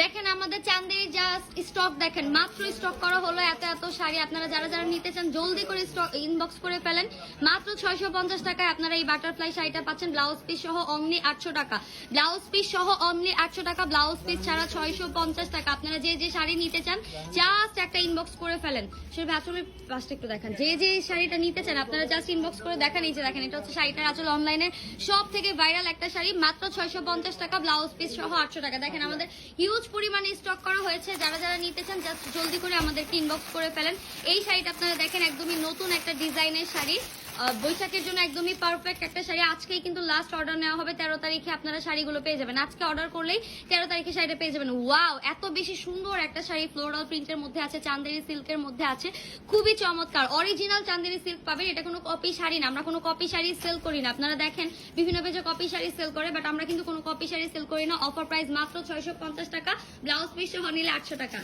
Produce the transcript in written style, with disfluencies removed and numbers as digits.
দেখেন আমাদের চান্দের জাস্ট স্টক দেখেন, মাত্র স্টক করা হলো এত এত শাড়ি। আপনারা যারা যারা নিতে চান জলদি করে স্টক ইনবক্স করে ফেলেন। মাত্র 650 টাকায় আপনারা এই বাটারফ্লাই শাড়িটা পাচ্ছেন, ব্লাউজ পিস সহ অনলি 800 টাকা। ব্লাউজ পিস সহ অনলি 800 টাকা, ব্লাউজ পিস ছাড়া 650 টাকা। আপনারা যে যে শাড়ি নিতে চান জাস্ট একটা ইনবক্স করে ফেলেন। সেটা আসলে ফার্স্ট একটু দেখেন, যে যে শাড়িটা নিতে চান আপনারা জাস্ট ইনবক্স করে দেখেন। এই যে দেখেন, এটা হচ্ছে শাড়িটার আসলে অনলাইনে সব থেকে ভাইরাল একটা শাড়ি, মাত্র 650 টাকা, ব্লাউজ পিস সহ 800 টাকা। দেখেন আমাদের হিউজ পরিমাণে স্টক করা হয়েছে, যারা যারা নিতে চান জাস্ট জলদি করে আমাদেরকে ইনবক্স করে ফেলেন। এই শাড়িটা আপনারা দেখেন একদমই নতুন একটা ডিজাইনের শাড়ি, বৈশাখের জন্য একদমই পারফেক্ট একটা শাড়ি। আজকেই কিন্তু লাস্ট অর্ডার নেওয়া হবে, 13 তারিখে আপনারা শাড়িগুলো পেয়ে যাবেন। আজকে অর্ডার করলেই 13 তারিখে শাড়িটা পেয়ে যাবেন। ওয়াও, এত বেশি সুন্দর একটা শাড়ি, ফ্লোরাল প্রিন্টের মধ্যে আছে, চান্দেরি সিল্কের মধ্যে আছে, খুবই চমৎকার। অরিজিনাল চান্দেরি সিল্ক পাবেন, এটা কোনো কপি শাড়ি না। আমরা কোনো কপি শাড়ি সেল করি না। আপনারা দেখেন বিভিন্ন পেজে কপি শাড়ি সেল করে, বাট আমরা কিন্তু কোনো কপি শাড়ি সেল করি না। অফার প্রাইস মাত্র 650 টাকা, ব্লাউজ পিস সহ নিলে 800 টাকা।